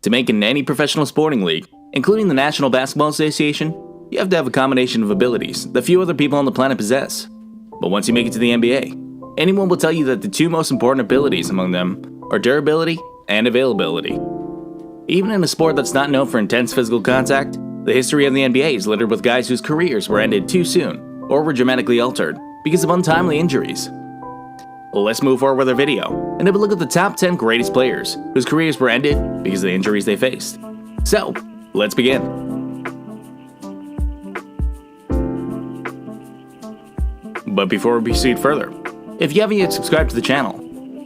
To make it in any professional sporting league, including the National Basketball Association, you have to have a combination of abilities that few other people on the planet possess. But once you make it to the NBA, anyone will tell you that the two most important abilities among them are durability and availability. Even in a sport that's not known for intense physical contact, the history of the NBA is littered with guys whose careers were ended too soon or were dramatically altered because of untimely injuries. Let's move forward with our video and have a look at the top 10 greatest players whose careers were ended because of the injuries they faced. So, let's begin. But before we proceed further, if you haven't yet subscribed to the channel,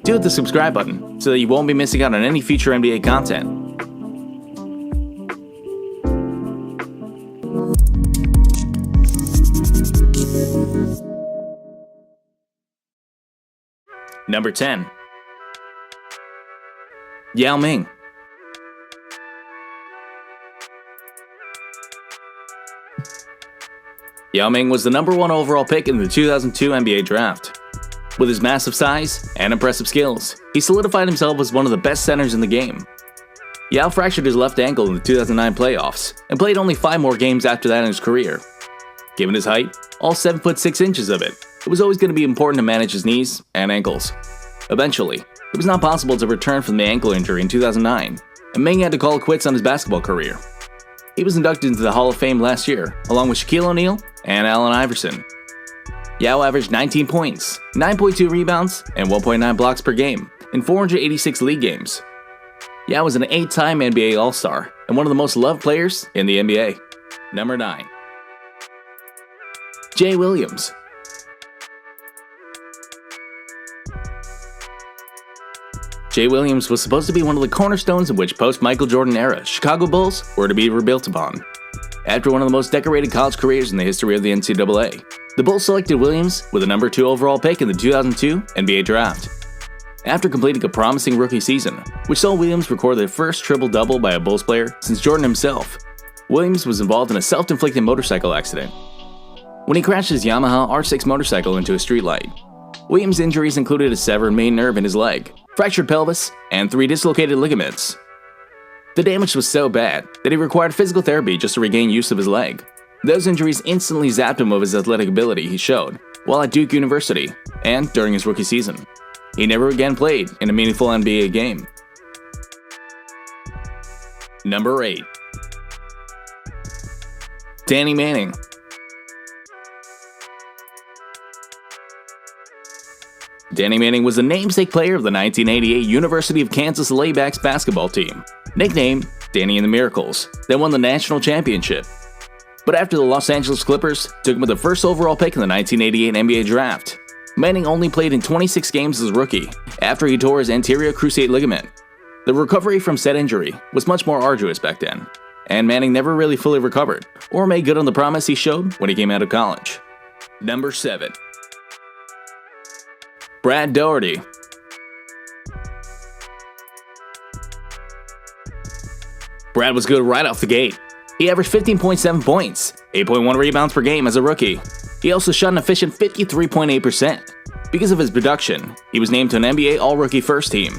do hit the subscribe button so that you won't be missing out on any future NBA content. Number 10. Yao Ming. Yao Ming was the number 1 overall pick in the 2002 NBA draft. With his massive size and impressive skills, he solidified himself as one of the best centers in the game. Yao fractured his left ankle in the 2009 playoffs and played only 5 more games after that in his career. Given his height, all 7 foot 6 inches of it, it was always going to be important to manage his knees and ankles. Eventually, it was not possible to return from the ankle injury in 2009, and Ming had to call it quits on his basketball career. He was inducted into the Hall of Fame last year, along with Shaquille O'Neal and Allen Iverson. Yao averaged 19 points, 9.2 rebounds, and 1.9 blocks per game in 486 league games. Yao was an 8-time NBA All-Star and one of the most loved players in the NBA. Number 9. Jay Williams. Jay Williams was supposed to be one of the cornerstones of which post-Michael Jordan era Chicago Bulls were to be rebuilt upon. After one of the most decorated college careers in the history of the NCAA, the Bulls selected Williams with a number 2 overall pick in the 2002 NBA Draft. After completing a promising rookie season, which saw Williams record the first triple-double by a Bulls player since Jordan himself, Williams was involved in a self-inflicted motorcycle accident. When he crashed his Yamaha R6 motorcycle into a streetlight, Williams' injuries included a severed main nerve in his leg, fractured pelvis, and 3 dislocated ligaments. The damage was so bad that he required physical therapy just to regain use of his leg. Those injuries instantly zapped him of his athletic ability he showed while at Duke University and during his rookie season. He never again played in a meaningful NBA game. Number 8. Danny Manning. Danny Manning was the namesake player of the 1988 University of Kansas Laybacks basketball team, nicknamed Danny and the Miracles, that won the national championship. But after the Los Angeles Clippers took him with the first overall pick in the 1988 NBA draft, Manning only played in 26 games as a rookie after he tore his anterior cruciate ligament. The recovery from said injury was much more arduous back then, and Manning never really fully recovered or made good on the promise he showed when he came out of college. Number 7. Brad Daugherty. Brad was good right off the gate. He averaged 15.7 points, 8.1 rebounds per game as a rookie. He also shot an efficient 53.8%. Because of his production, he was named to an NBA All-Rookie First Team.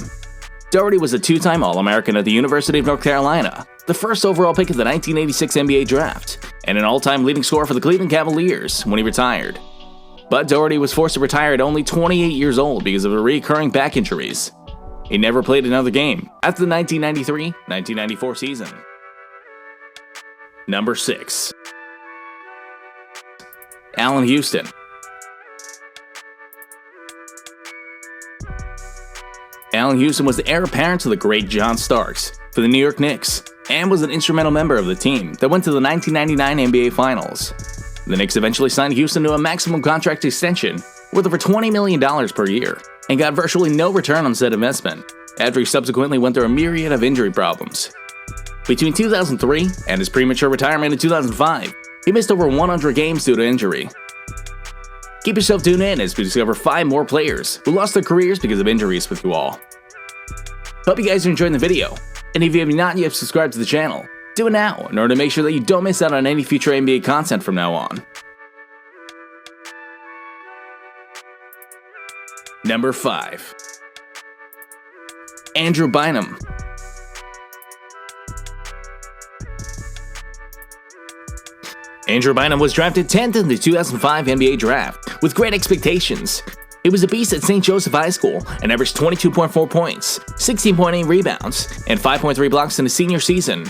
Daugherty was a 2-time All-American at the University of North Carolina, the first overall pick of the 1986 NBA Draft, and an all-time leading scorer for the Cleveland Cavaliers when he retired. But Daugherty was forced to retire at only 28 years old because of recurring back injuries. He never played another game after the 1993-1994 season. Number 6. Allan Houston. Allan Houston was the heir apparent to the great John Starks for the New York Knicks and was an instrumental member of the team that went to the 1999 NBA Finals. The Knicks eventually signed Houston to a maximum contract extension worth over $20 million per year and got virtually no return on said investment after he subsequently went through a myriad of injury problems. Between 2003 and his premature retirement in 2005, he missed over 100 games due to injury. Keep yourself tuned in as we discover 5 more players who lost their careers because of injuries with you all. Hope you guys are enjoying the video, and if you have not yet subscribed to the channel, do it now in order to make sure that you don't miss out on any future NBA content from now on. Number 5. Andrew Bynum. Andrew Bynum was drafted 10th in the 2005 NBA Draft, with great expectations. He was a beast at St. Joseph High School and averaged 22.4 points, 16.8 rebounds, and 5.3 blocks in his senior season.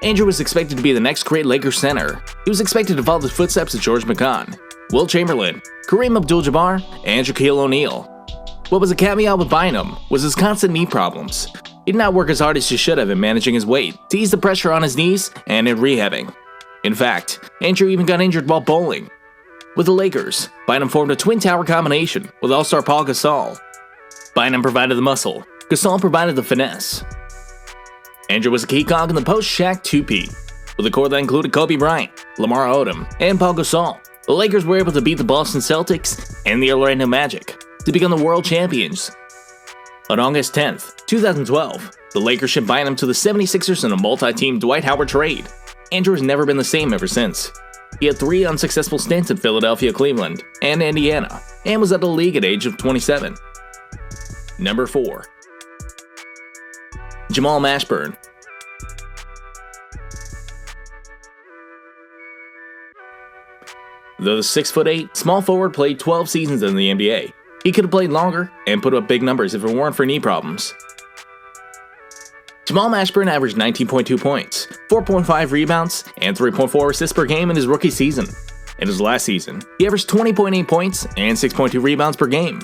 Andrew was expected to be the next great Lakers center. He was expected to follow the footsteps of George McCon, Wilt Chamberlain, Kareem Abdul-Jabbar, and Shaquille O'Neal. What was a caveat with Bynum was his constant knee problems. He did not work as hard as he should have in managing his weight to ease the pressure on his knees and in rehabbing. In fact, Andrew even got injured while bowling. With the Lakers, Bynum formed a twin tower combination with all-star Paul Gasol. Bynum provided the muscle, Gasol provided the finesse. Andrew was a key cog in the post-Shaq two-peat, with a core that included Kobe Bryant, Lamar Odom, and Paul Gasol. The Lakers were able to beat the Boston Celtics and the Orlando Magic to become the world champions. On August 10th, 2012, the Lakers shipped Bynum to the 76ers in a multi-team Dwight Howard trade. Andrew has never been the same ever since. He had 3 unsuccessful stints in Philadelphia, Cleveland, and Indiana, and was out of the league at the age of 27. Number 4. Jamal Mashburn. Though the 6'8" small forward played 12 seasons in the NBA, he could have played longer and put up big numbers if it weren't for knee problems. Jamal Mashburn averaged 19.2 points, 4.5 rebounds, and 3.4 assists per game in his rookie season. In his last season, he averaged 20.8 points and 6.2 rebounds per game.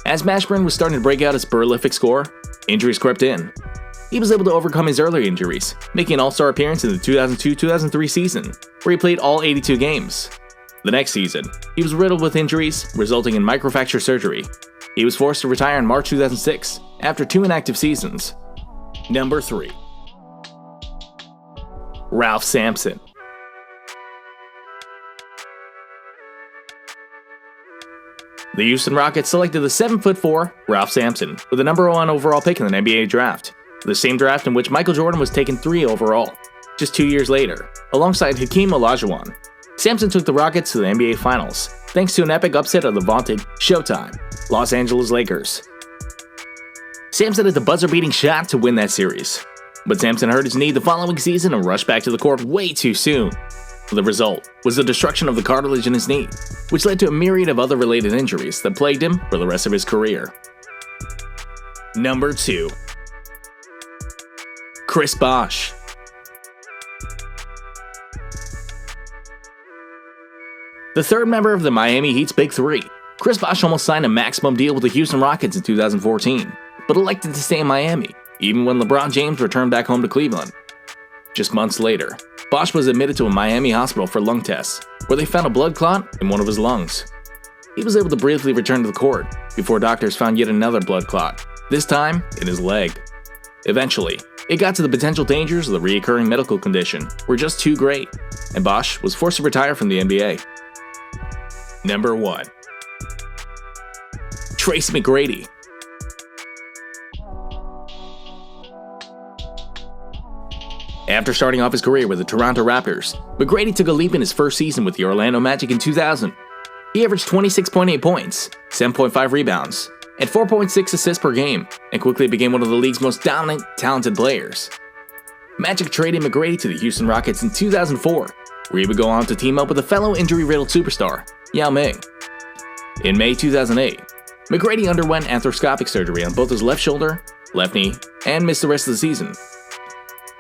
As Mashburn was starting to break out as a prolific scorer, injuries crept in. He was able to overcome his early injuries, making an all-star appearance in the 2002-2003 season, where he played all 82 games. The next season, he was riddled with injuries, resulting in microfracture surgery. He was forced to retire in March 2006, after 2 inactive seasons. Number 3. Ralph Sampson. The Houston Rockets selected the 7'4" Ralph Sampson with the number 1 overall pick in the NBA draft, the same draft in which Michael Jordan was taken 3 overall, just 2 years later, alongside Hakeem Olajuwon. Sampson took the Rockets to the NBA Finals, thanks to an epic upset of the vaunted Showtime Los Angeles Lakers. Sampson had the buzzer-beating shot to win that series, but Sampson hurt his knee the following season and rushed back to the court way too soon. The result was the destruction of the cartilage in his knee, which led to a myriad of other related injuries that plagued him for the rest of his career. Number 2. Chris Bosh. The third member of the Miami Heat's Big Three, Chris Bosh almost signed a maximum deal with the Houston Rockets in 2014, but elected to stay in Miami, even when LeBron James returned back home to Cleveland. Just months later, Bosh was admitted to a Miami hospital for lung tests, where they found a blood clot in one of his lungs. He was able to briefly return to the court before doctors found yet another blood clot, this time in his leg. Eventually, it got to the potential dangers of the recurring medical condition were just too great, and Bosh was forced to retire from the NBA. Number 1. Tracy McGrady. After starting off his career with the Toronto Raptors, McGrady took a leap in his first season with the Orlando Magic in 2000. He averaged 26.8 points, 7.5 rebounds, and 4.6 assists per game, and quickly became one of the league's most dominant, talented players. Magic traded McGrady to the Houston Rockets in 2004, where he would go on to team up with a fellow injury-riddled superstar, Yao Ming. In May 2008, McGrady underwent arthroscopic surgery on both his left shoulder, left knee, and missed the rest of the season.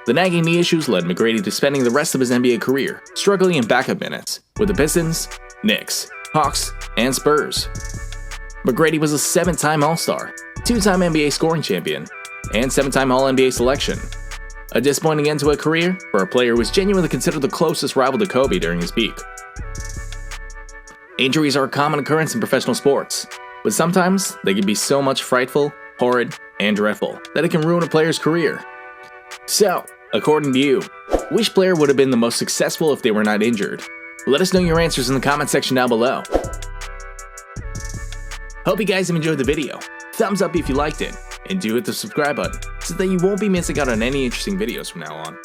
The nagging knee issues led McGrady to spending the rest of his NBA career struggling in backup minutes with the Pistons, Knicks, Hawks, and Spurs. McGrady was a 7-time All-Star, 2-time NBA scoring champion, and 7-time All-NBA selection. A disappointing end to a career for a player who was genuinely considered the closest rival to Kobe during his peak. Injuries are a common occurrence in professional sports, but sometimes they can be so much frightful, horrid, and dreadful that it can ruin a player's career. So, according to you, which player would have been the most successful if they were not injured? Let us know your answers in the comment section down below. Hope you guys have enjoyed the video. Thumbs up if you liked it, and do hit the subscribe button so that you won't be missing out on any interesting videos from now on.